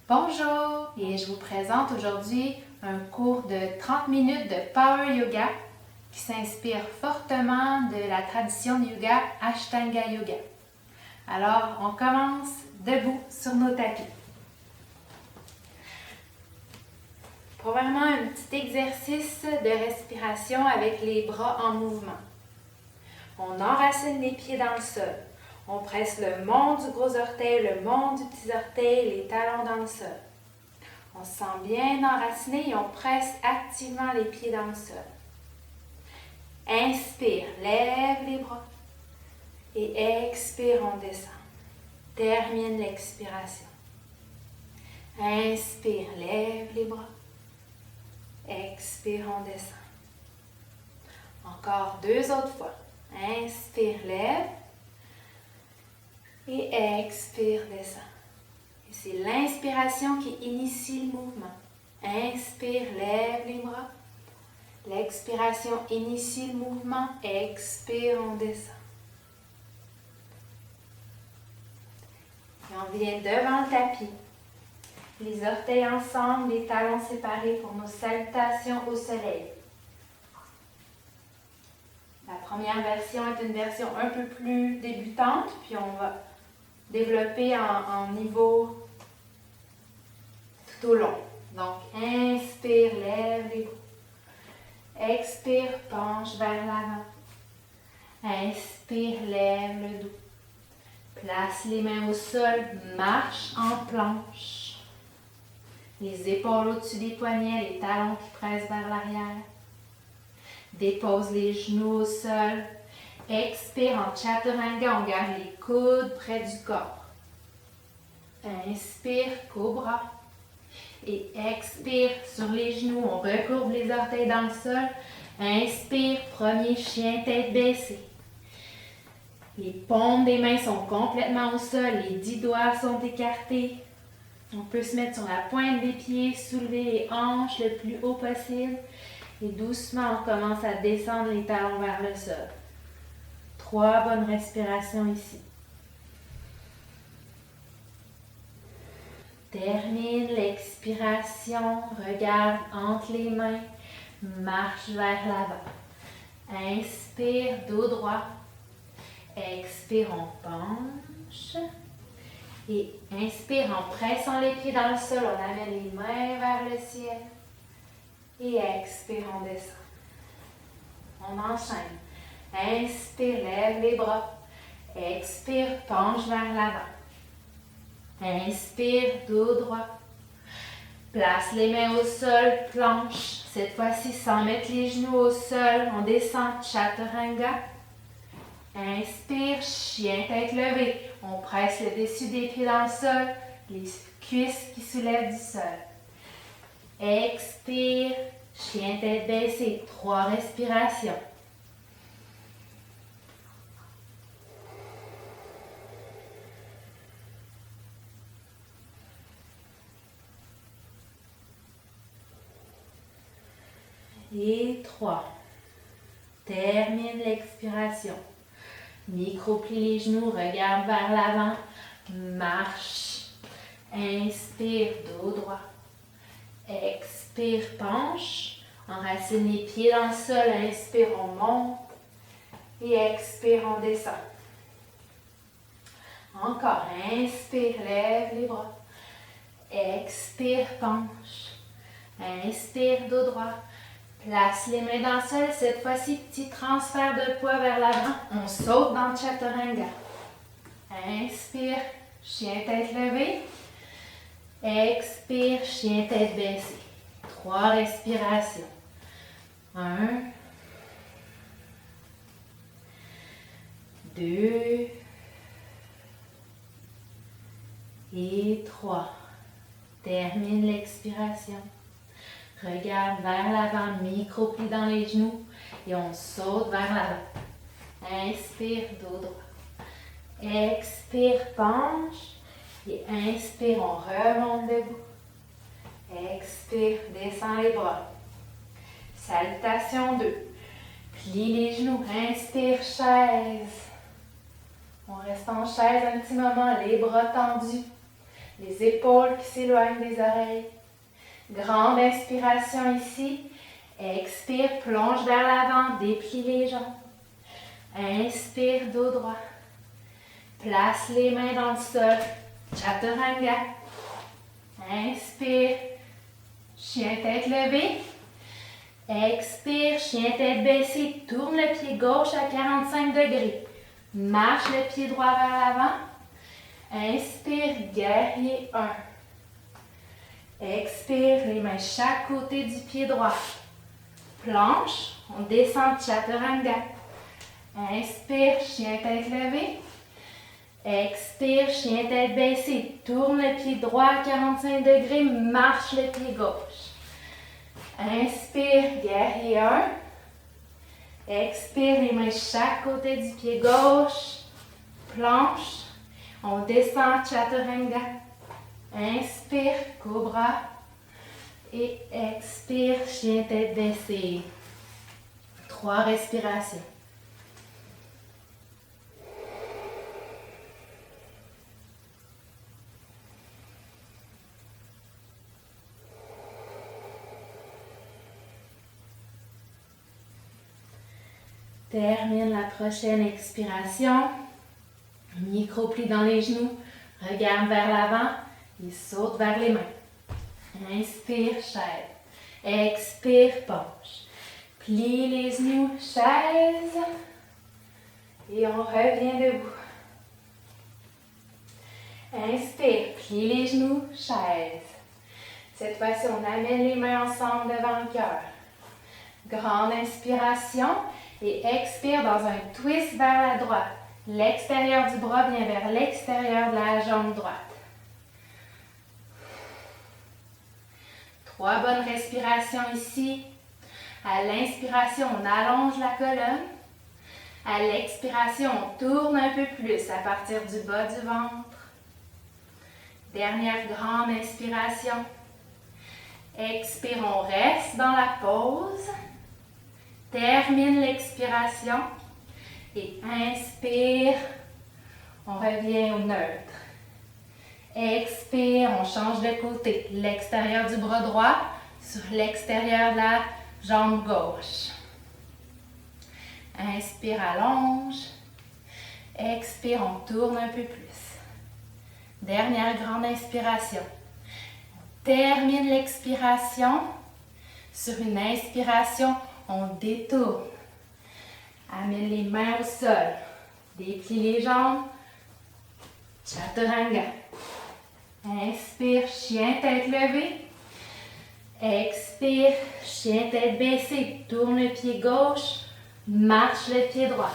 Bonjour et je vous présente aujourd'hui un cours de 30 minutes de Power Yoga qui s'inspire fortement de la tradition du yoga Ashtanga Yoga. Alors, on commence debout sur nos tapis. Premièrement, un petit exercice de respiration avec les bras en mouvement. On enracine les pieds dans le sol. On presse le mont du gros orteil, le mont du petit orteil, les talons dans le sol. On se sent bien enraciné et on presse activement les pieds dans le sol. Inspire, lève les bras. Et expire, on descend. Termine l'expiration. Inspire, lève les bras. Expire, on descend. Encore 2 autres fois. Inspire, lève. Et expire, descend. Et c'est l'inspiration qui initie le mouvement. Inspire, lève les bras. L'expiration initie le mouvement. Expire, on descend. Et on vient devant le tapis. Les orteils ensemble, les talons séparés pour nos salutations au soleil. La première version est une version un peu plus débutante, puis on va développer en niveau tout au long. Donc, inspire, lève les bras. Expire, penche vers l'avant. Inspire, lève le dos. Place les mains au sol, marche en planche. Les épaules au-dessus des poignets, les talons qui pressent vers l'arrière. Dépose les genoux au sol. Expire en chaturanga, on garde les coudes près du corps. Inspire, cobra. Et expire sur les genoux, on recourbe les orteils dans le sol. Inspire, premier chien, tête baissée. Les paumes des mains sont complètement au sol, les 10 doigts sont écartés. On peut se mettre sur la pointe des pieds, soulever les hanches le plus haut possible. Et doucement, on commence à descendre les talons vers le sol. 3 bonnes respirations ici. Termine l'expiration, regarde entre les mains, marche vers l'avant. Inspire, dos droit. Expire, on penche. Et inspire en pressant les pieds dans le sol, on amène les mains vers le ciel. Et expire, on descend. On enchaîne. Inspire, lève les bras. Expire, penche vers l'avant. Inspire, dos droit. Place les mains au sol, planche. Cette fois-ci, sans mettre les genoux au sol, on descend, chaturanga. Inspire, chien, tête levée. On presse le dessus des pieds dans le sol, les cuisses qui soulèvent du sol. Expire, chien, tête baissée. 3 respirations. Et 3. Termine l'expiration. Micro-plie les genoux, regarde vers l'avant. Marche. Inspire, dos droit. Expire, penche. Enracine les pieds dans le sol. Inspire, on monte. Et expire, on descend. Encore. Inspire, lève les bras. Expire, penche. Inspire, dos droit. Place les mains dans le sol. Cette fois-ci, petit transfert de poids vers l'avant. On saute dans le chaturanga. Inspire, chien tête levée. Expire, chien tête baissée. 3 respirations. 1, 2 et 3. Termine l'expiration. Regarde vers l'avant, micro-plie dans les genoux et on saute vers l'avant. Inspire, dos droit. Expire, penche. Et inspire, on remonte debout. Expire, descend les bras. Salutation 2. Plie les genoux. Inspire, chaise. On reste en chaise un petit moment, les bras tendus. Les épaules qui s'éloignent des oreilles. Grande inspiration ici. Expire, plonge vers l'avant, déplie les jambes. Inspire, dos droit. Place les mains dans le sol. Chaturanga. Inspire, chien tête levée. Expire, chien tête baissée. Tourne le pied gauche à 45 degrés. Marche le pied droit vers l'avant. Inspire, guerrier 1. Expire, les mains chaque côté du pied droit. Planche, on descend chaturanga. Inspire, chien tête levée. Expire, chien tête baissée. Tourne le pied droit à 45 degrés, marche le pied gauche. Inspire, guerrier 1. Expire, les mains chaque côté du pied gauche. Planche, on descend chaturanga. Inspire, cobra. Et expire, chien tête baissée. 3 respirations. Termine la prochaine expiration. Micro-plie dans les genoux. Regarde vers l'avant et saute vers les mains. Inspire, chaise. Expire, penche. Plie les genoux, chaise. Et on revient debout. Inspire, plie les genoux, chaise. Cette fois-ci, on amène les mains ensemble devant le cœur. Grande inspiration et expire dans un twist vers la droite. L'extérieur du bras vient vers l'extérieur de la jambe droite. 3 bonnes respirations ici. À l'inspiration, on allonge la colonne. À l'expiration, on tourne un peu plus à partir du bas du ventre. Dernière grande inspiration. Expire, on reste dans la pause. Termine l'expiration. Et inspire, on revient au neutre. Expire, on change de côté. L'extérieur du bras droit sur l'extérieur de la jambe gauche. Inspire, allonge. Expire, on tourne un peu plus. Dernière grande inspiration. On termine l'expiration. Sur une inspiration, on détourne. Amène les mains au sol. Déplie les jambes. Chaturanga. Inspire, chien tête levée. Expire, chien tête baissée. Tourne le pied gauche. Marche le pied droit.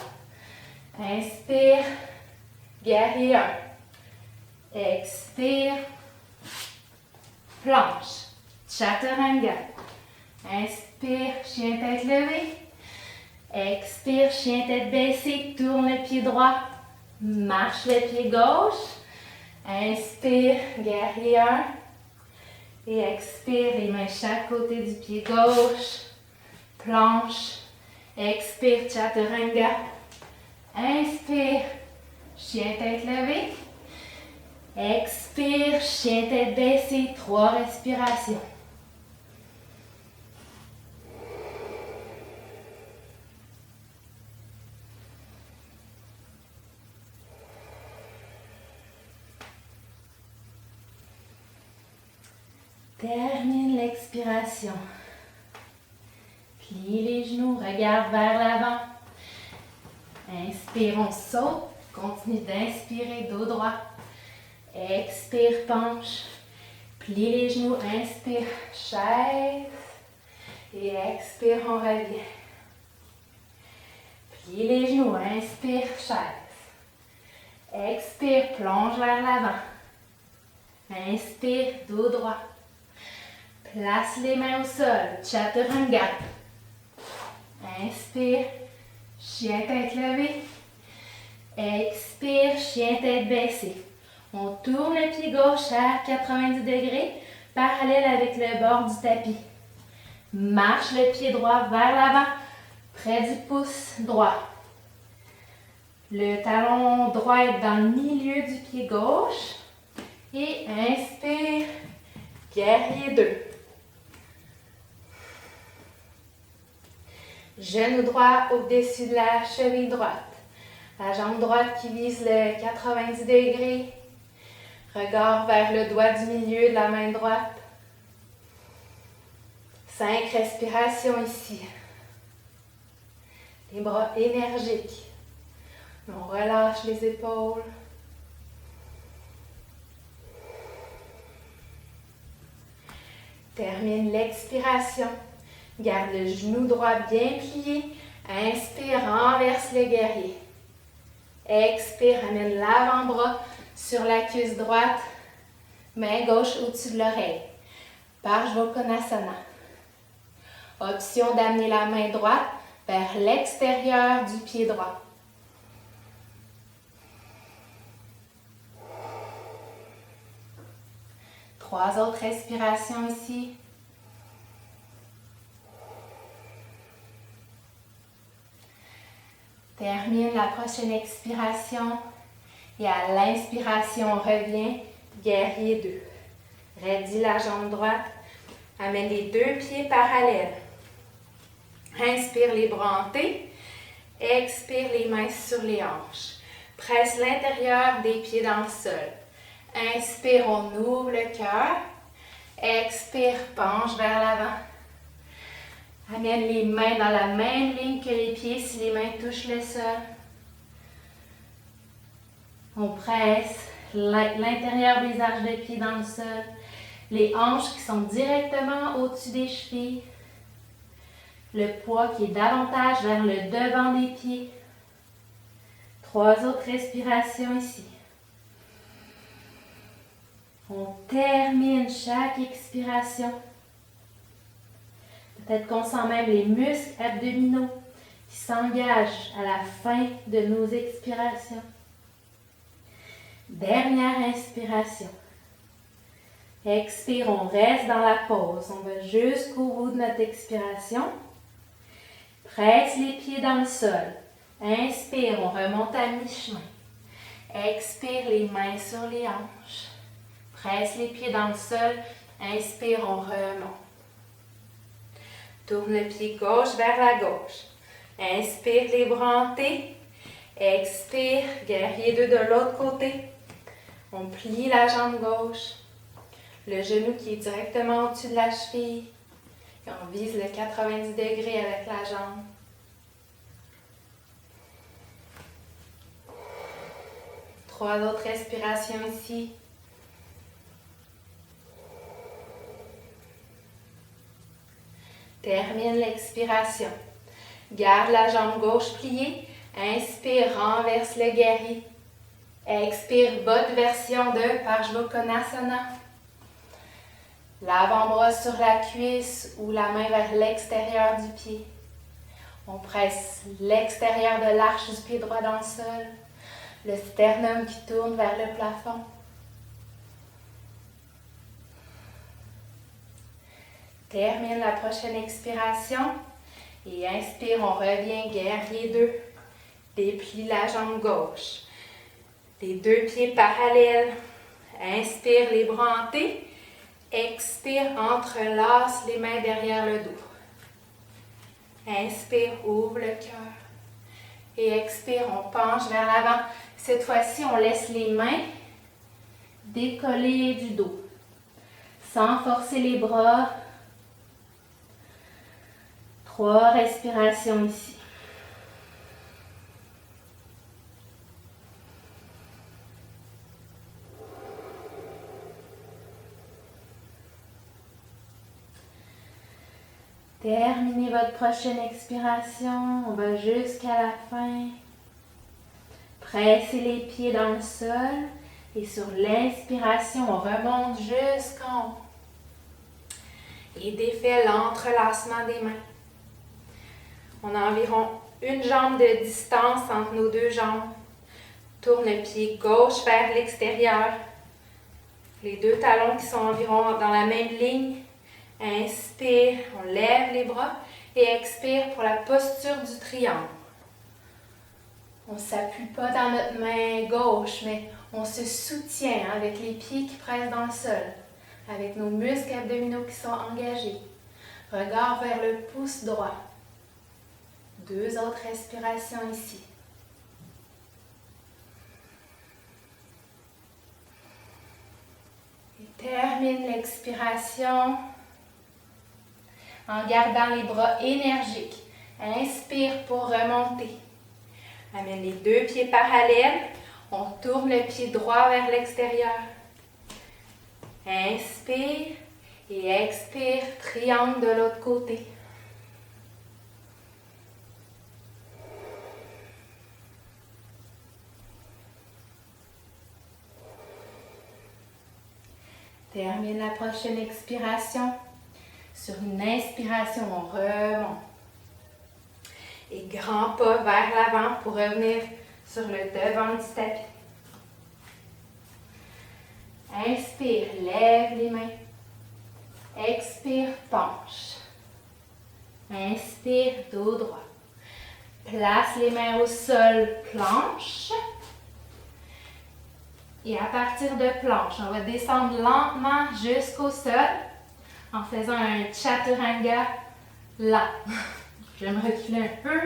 Inspire, guerrier 1. Expire, planche. Chaturanga. Inspire, chien tête levée. Expire, chien tête baissée. Tourne le pied droit. Marche le pied gauche. Inspire, guerrier 1. Et expire, les mains chaque côté du pied gauche. Planche. Expire, chaturanga. Inspire, chien tête levée. Expire, chien tête baissée. 3 respirations. Termine l'expiration. Plie les genoux, regarde vers l'avant. Inspire, on saute. Continue d'inspirer, dos droit. Expire, penche. Plie les genoux, inspire, chaise. Et expire, on revient. Plie les genoux, inspire, chaise. Expire, plonge vers l'avant. Inspire, dos droit. Place les mains au sol, chaturanga. Inspire, chien tête levée. Expire, chien tête baissée. On tourne le pied gauche à 90 degrés, parallèle avec le bord du tapis. Marche le pied droit vers l'avant, près du pouce droit. Le talon droit est dans le milieu du pied gauche. Et inspire, guerrier 2. Genou droit au-dessus de la cheville droite. La jambe droite qui vise le 90 degrés. Regard vers le doigt du milieu de la main droite. 5 respirations ici. Les bras énergiques. On relâche les épaules. Termine l'expiration. Garde le genou droit bien plié. Inspire, renverse le guerrier. Expire, amène l'avant-bras sur la cuisse droite. Main gauche au-dessus de l'oreille. Parshvakonasana. Option d'amener la main droite vers l'extérieur du pied droit. Trois autres respirations ici. Termine la prochaine expiration et à l'inspiration, on revient, guerrier 2. Raidis la jambe droite, amène les deux pieds parallèles. Inspire les bras en T, expire les mains sur les hanches. Presse l'intérieur des pieds dans le sol. Inspire, on ouvre le cœur. Expire, penche vers l'avant. Amène les mains dans la même ligne que les pieds si les mains touchent le sol. On presse l'intérieur des arches de pied dans le sol. Les hanches qui sont directement au-dessus des chevilles. Le poids qui est davantage vers le devant des pieds. Trois autres respirations ici. On termine chaque expiration. Peut-être qu'on sent même les muscles abdominaux qui s'engagent à la fin de nos expirations. Dernière inspiration. Expire, on reste dans la pause. On va jusqu'au bout de notre expiration. Presse les pieds dans le sol. Inspire, on remonte à mi-chemin. Expire, les mains sur les hanches. Presse les pieds dans le sol. Inspire, on remonte. Tourne le pied gauche vers la gauche. Inspire, les bras en T. Expire, guerrier 2 de l'autre côté. On plie la jambe gauche. Le genou qui est directement au-dessus de la cheville. Et on vise le 90 degrés avec la jambe. Trois autres respirations ici. Termine l'expiration. Garde la jambe gauche pliée. Inspire, renverse le guerrier. Expire, botte version de Parshvakonasana. L'avant-bras sur la cuisse ou la main vers l'extérieur du pied. On presse l'extérieur de l'arche du pied droit dans le sol. Le sternum qui tourne vers le plafond. Termine la prochaine expiration. Et inspire, on revient, guerrier 2. Déplie la jambe gauche. Les deux pieds parallèles. Inspire, les bras en T. Expire, entrelace les mains derrière le dos. Inspire, ouvre le cœur. Et expire, on penche vers l'avant. Cette fois-ci, on laisse les mains décoller du dos. Sans forcer les bras. 3 respirations ici. Terminez votre prochaine expiration. On va jusqu'à la fin. Pressez les pieds dans le sol. Et sur l'inspiration, on remonte jusqu'en haut. Et défait l'entrelacement des mains. On a environ une jambe de distance entre nos deux jambes. Tourne le pied gauche vers l'extérieur. Les deux talons qui sont environ dans la même ligne. Inspire, on lève les bras et expire pour la posture du triangle. On ne s'appuie pas dans notre main gauche, mais On se soutient avec les pieds qui pressent dans le sol, avec nos muscles abdominaux qui sont engagés. Regard vers le pouce droit. 2 autres respirations ici. Et termine l'expiration en gardant les bras énergiques. Inspire pour remonter. Amène les 2 pieds parallèles. On tourne le pied droit vers l'extérieur. Inspire et expire, triangle de l'autre côté. Termine la prochaine expiration. Sur une inspiration, on remonte. Et grand pas vers l'avant pour revenir sur le devant du tapis. Inspire, lève les mains. Expire, penche. Inspire, dos droit. Place les mains au sol, planche. Et à partir de planche, on va descendre lentement jusqu'au sol en faisant un chaturanga lent. Je vais me reculer un peu.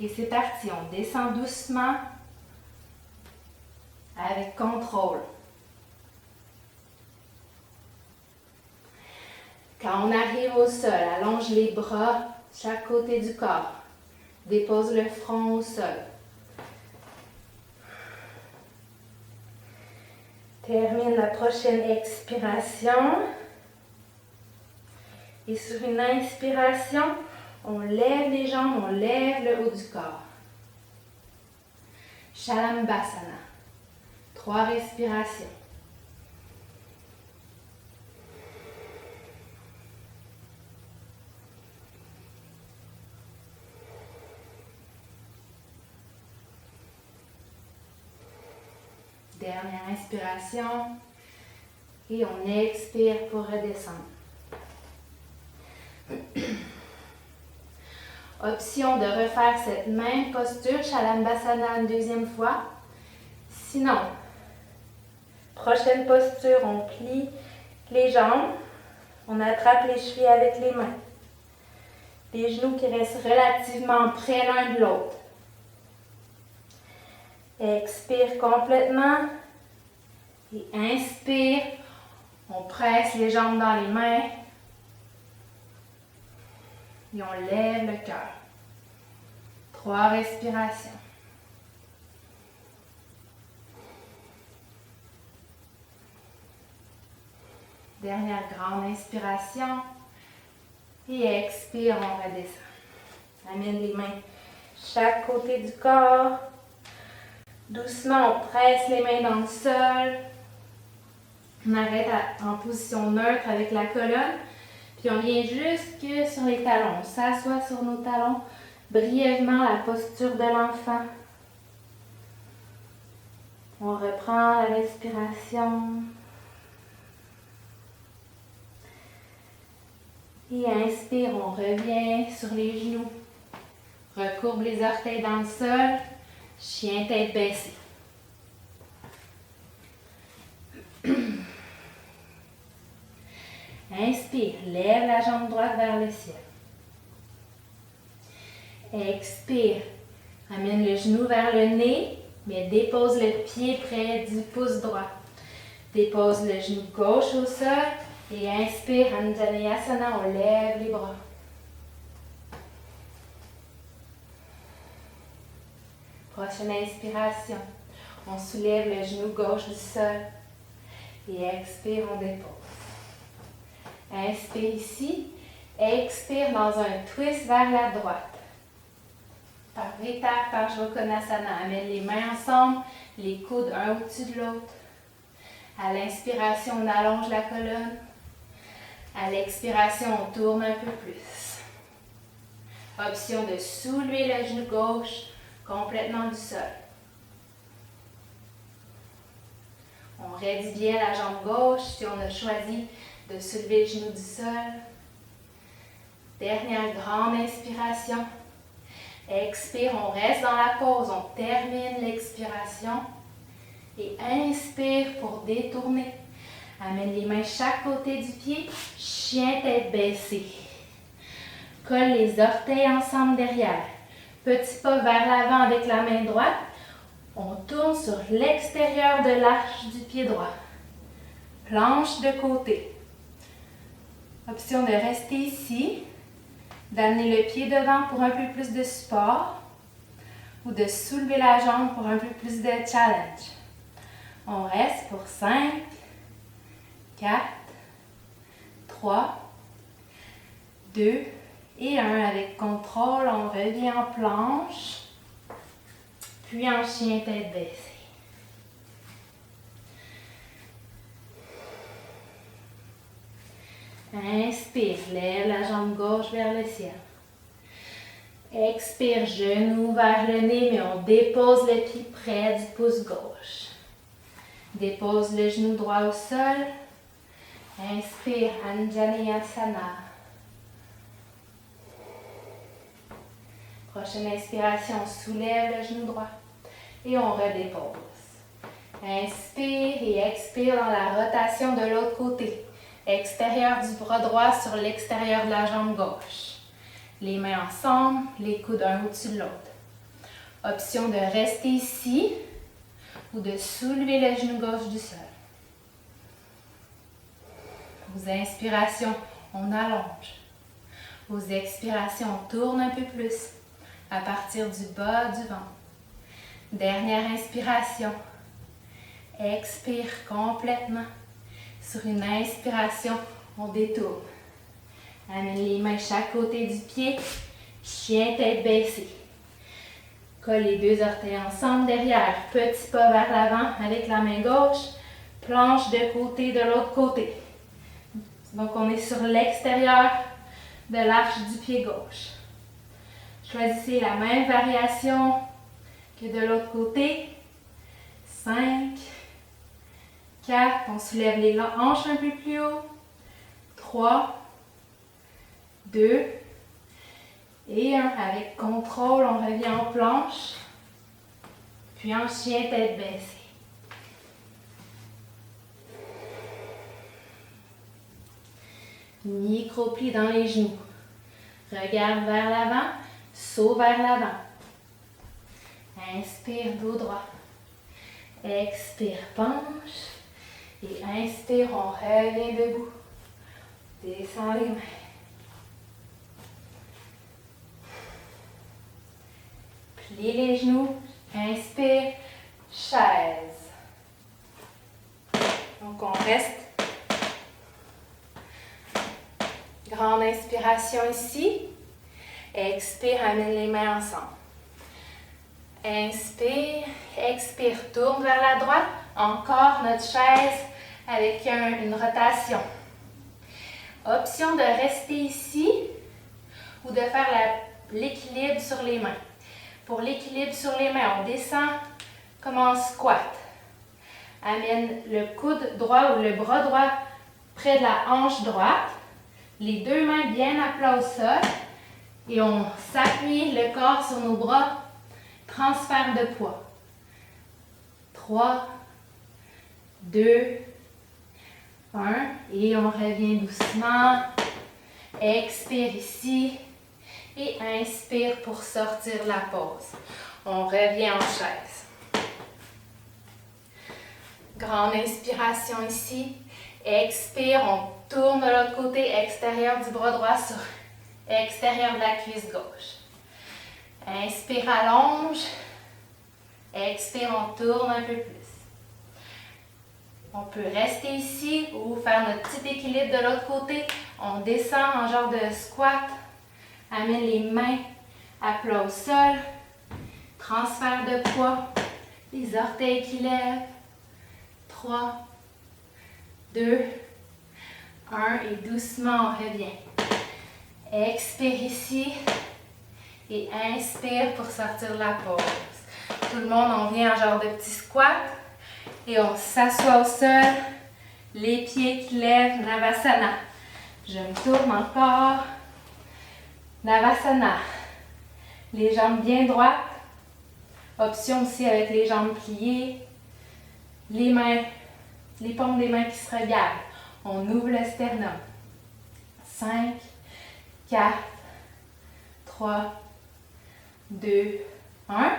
Et c'est parti, on descend doucement avec contrôle. Quand on arrive au sol, allonge les bras de chaque côté du corps. Dépose le front au sol. Termine la prochaine expiration. Et sur une inspiration, on lève les jambes, on lève le haut du corps. Shalambhasana. 3 respirations. Dernière inspiration. Et on expire pour redescendre. Option de refaire cette même posture, Shalambhasana une 2e fois. Sinon, prochaine posture, on plie les jambes, on attrape les chevilles avec les mains. Les genoux qui restent relativement près l'un de l'autre. Expire complètement et inspire. On presse les jambes dans les mains et on lève le cœur. 3 respirations. Dernière grande inspiration. Et expire, on redescend. Amène les mains chaque côté du corps. Doucement, on presse les mains dans le sol. On arrête en position neutre avec la colonne. Puis on vient jusque sur les talons. On s'assoit sur nos talons. Brièvement, la posture de l'enfant. On reprend la respiration. Et inspire, on revient sur les genoux. Recourbe les orteils dans le sol. Chien tête baissée. Inspire, lève la jambe droite vers le ciel. Expire, amène le genou vers le nez, mais dépose le pied près du pouce droit. Dépose le genou gauche au sol et inspire, Anjaneyasana, on lève les bras. Prochaine inspiration, on soulève le genou gauche du sol et expire, on dépose. Inspire ici, expire dans un twist vers la droite. Par étapes, par Jvakonasana, amène les mains ensemble, les coudes un au-dessus de l'autre. À l'inspiration, on allonge la colonne. À l'expiration, on tourne un peu plus. Option de soulever le genou gauche complètement du sol. On raidit bien la jambe gauche si on a choisi de soulever le genou du sol. Dernière grande inspiration. Expire, on reste dans la pause, on termine l'expiration. Et inspire pour détourner. Amène les mains chaque côté du pied, chien tête baissée. Colle les orteils ensemble derrière. Petit pas vers l'avant avec la main droite. On tourne sur l'extérieur de l'arche du pied droit. Planche de côté. Option de rester ici, d'amener le pied devant pour un peu plus de support ou de soulever la jambe pour un peu plus de challenge. On reste pour 5, 4, 3, 2 et 1. Avec contrôle, on revient en planche, puis en chien tête baissée. Inspire, lève la jambe gauche vers le ciel. Expire, genou vers le nez, mais on dépose le pied près du pouce gauche. Dépose le genou droit au sol. Inspire, Anjaneyasana. Prochaine inspiration, on soulève le genou droit et on redépose. Inspire et expire dans la rotation de l'autre côté. Extérieur du bras droit sur l'extérieur de la jambe gauche. Les mains ensemble, les coudes un au-dessus de l'autre. Option de rester ici ou de soulever le genou gauche du sol. Aux inspirations, on allonge. Aux expirations, on tourne un peu plus à partir du bas du ventre. Dernière inspiration. Expire complètement. Sur une inspiration, on détourne. Amène les mains chaque côté du pied. Chien tête baissée. Colle les deux orteils ensemble derrière. Petit pas vers l'avant avec la main gauche. Planche de côté de l'autre côté. Donc on est sur l'extérieur de l'arche du pied gauche. Choisissez la même variation que de l'autre côté. 5, 4, on soulève les hanches un peu plus haut. 3, 2 et 1. Avec contrôle, on revient en planche, puis en chien tête baissée. Micro-pli dans les genoux. Regarde vers l'avant, saut vers l'avant. Inspire, dos droit. Expire, penche. Et inspire, on revient debout. Descends les mains. Plie les genoux. Inspire, chaise. Donc on reste. Grande inspiration ici. Expire, amène les mains ensemble. Inspire, expire, tourne vers la droite. Encore notre chaise avec une rotation. Option de rester ici ou de faire l'équilibre sur les mains. Pour l'équilibre sur les mains, on descend comme en squat. Amène le coude droit ou le bras droit près de la hanche droite. Les deux mains bien à plat au sol. Et on s'appuie le corps sur nos bras. Transfert de poids. 3, 2, 1. Et on revient doucement. Expire ici. Et inspire pour sortir la pause. On revient en chaise. Grande inspiration ici. Expire, on tourne de l'autre côté, extérieur du bras droit sur extérieur de la cuisse gauche. Inspire, allonge. Expire, on tourne un peu plus. On peut rester ici ou faire notre petit équilibre de l'autre côté. On descend en genre de squat. Amène les mains à plat au sol. Transfert de poids. Les orteils qui lèvent. 3, 2, 1 et doucement on revient. Expire ici et inspire pour sortir de la pause. Tout le monde, on vient en genre de petit squat et on s'assoit au sol, les pieds qui lèvent, Navasana. Je me tourne encore. Navasana. Les jambes bien droites. Option aussi avec les jambes pliées. Les mains, les paumes des mains qui se regardent. On ouvre le sternum. 5, 4, 3, 2, 1.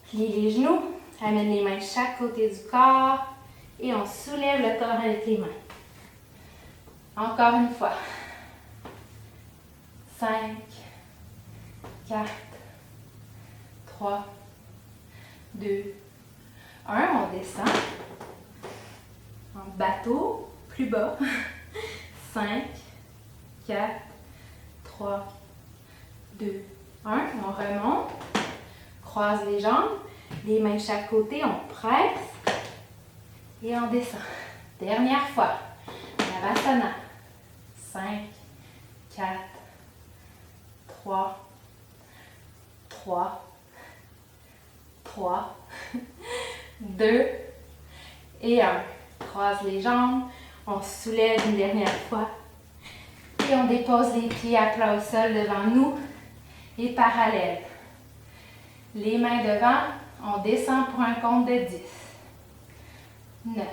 Plie les genoux. Amène les mains de chaque côté du corps. Et on soulève le corps avec les mains. Encore une fois. 5, 4, 3, 2, 1. On descend. En bateau, plus bas. 5, 4, 3, 2, 1. On remonte. Croise les jambes. Les mains de chaque côté. On presse. Et on descend. Dernière fois. Navasana. 5, 4, 3, 2 et 1. Croise les jambes, on se soulève une dernière fois et on dépose les pieds à plat au sol devant nous et parallèles. Les mains devant, on descend pour un compte de 10, 9,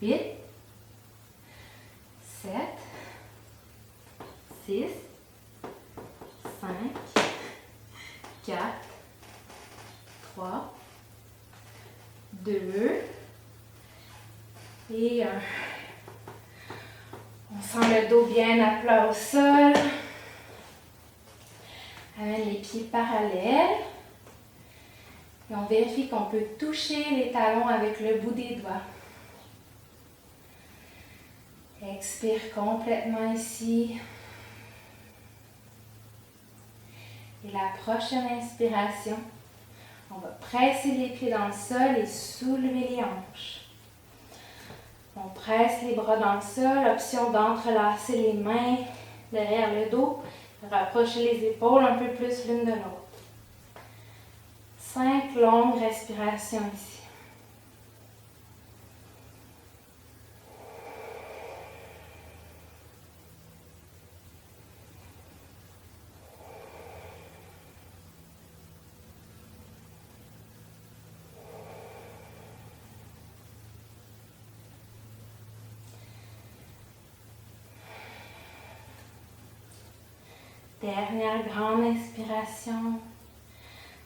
8, 7, 6, 5, 4, 3, 2 et 1. On sent le dos bien à plat au sol. Amène les pieds parallèles. Et on vérifie qu'on peut toucher les talons avec le bout des doigts. Expire complètement ici. Et la prochaine inspiration, on va presser les pieds dans le sol et soulever les hanches. On presse les bras dans le sol, option d'entrelacer les mains derrière le dos, rapprocher les épaules un peu plus l'une de l'autre. 5 longues respirations ici. Dernière grande inspiration.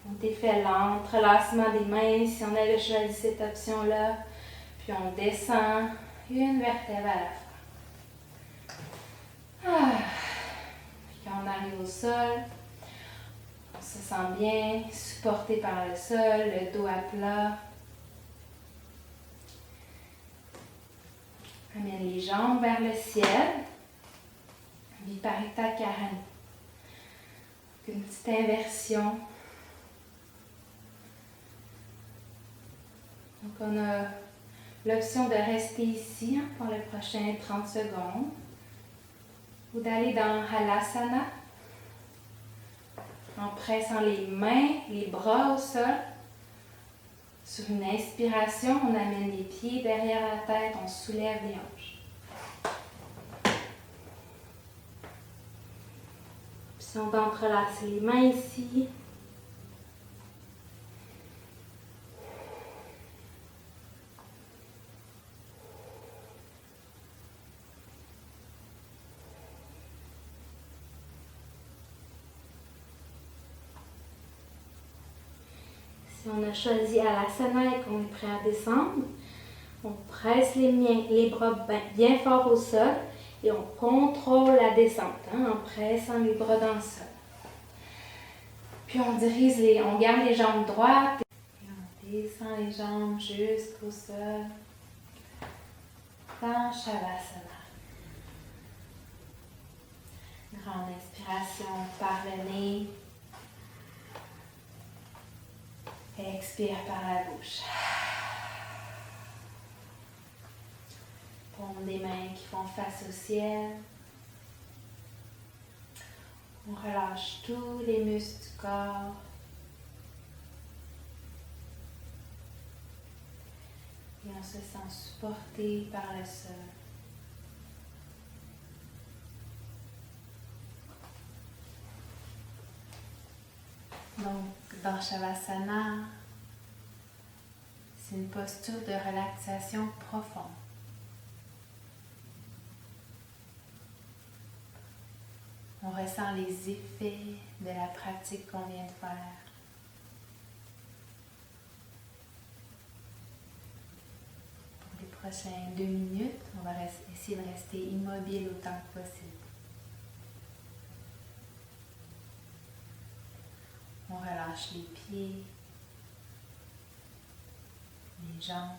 On défait l'entrelacement des mains si on avait choisi cette option-là. Puis on descend une vertèbre à la fois. Puis quand on arrive au sol, on se sent bien supporté par le sol, le dos à plat. Amène les jambes vers le ciel. Viparita Karani. Une petite inversion. Donc on a l'option de rester ici pour les prochaines 30 secondes ou d'aller dans Halasana en pressant les mains, les bras au sol. Sur une inspiration, on amène les pieds derrière la tête, on soulève les hanches. Option d'entrelacer les mains ici. Si on a choisi Alasana et qu'on est prêt à descendre, on presse les bras bien fort au sol et on contrôle la descente en pressant les bras dans le sol. Puis on garde les jambes droites et on descend les jambes jusqu'au sol dans Shavasana. Grande inspiration par le nez. Expire par la bouche. Paume des mains qui font face au ciel. On relâche tous les muscles du corps. Et on se sent supporté par le sol. Donc, dans Shavasana, c'est une posture de relaxation profonde. On ressent les effets de la pratique qu'on vient de faire. Pour les prochaines 2 minutes, on va essayer de rester immobile autant que possible. On relâche les pieds, les jambes,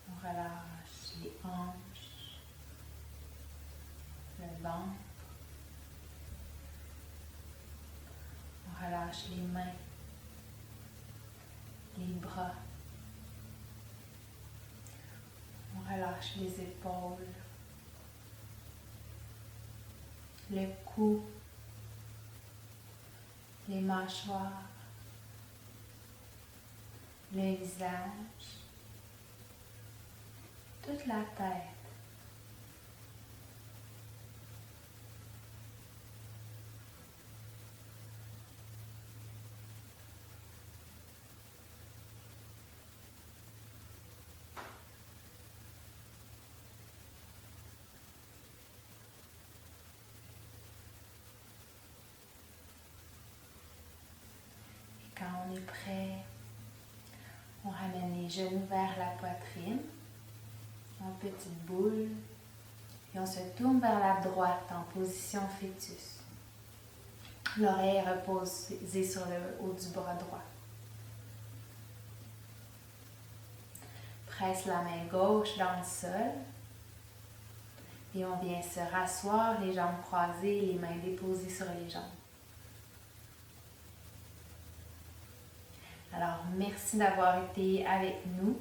on relâche les hanches, le ventre, on relâche les mains, les bras, on relâche les épaules, le cou, les mâchoires, le visage, toute la tête. Et quand on est prêt, on ramène les genoux vers la poitrine, en petite boule, et on se tourne vers la droite en position fœtus. L'oreille reposée sur le haut du bras droit. Presse la main gauche dans le sol et on vient se rasseoir, les jambes croisées, les mains déposées sur les jambes. Alors, merci d'avoir été avec nous.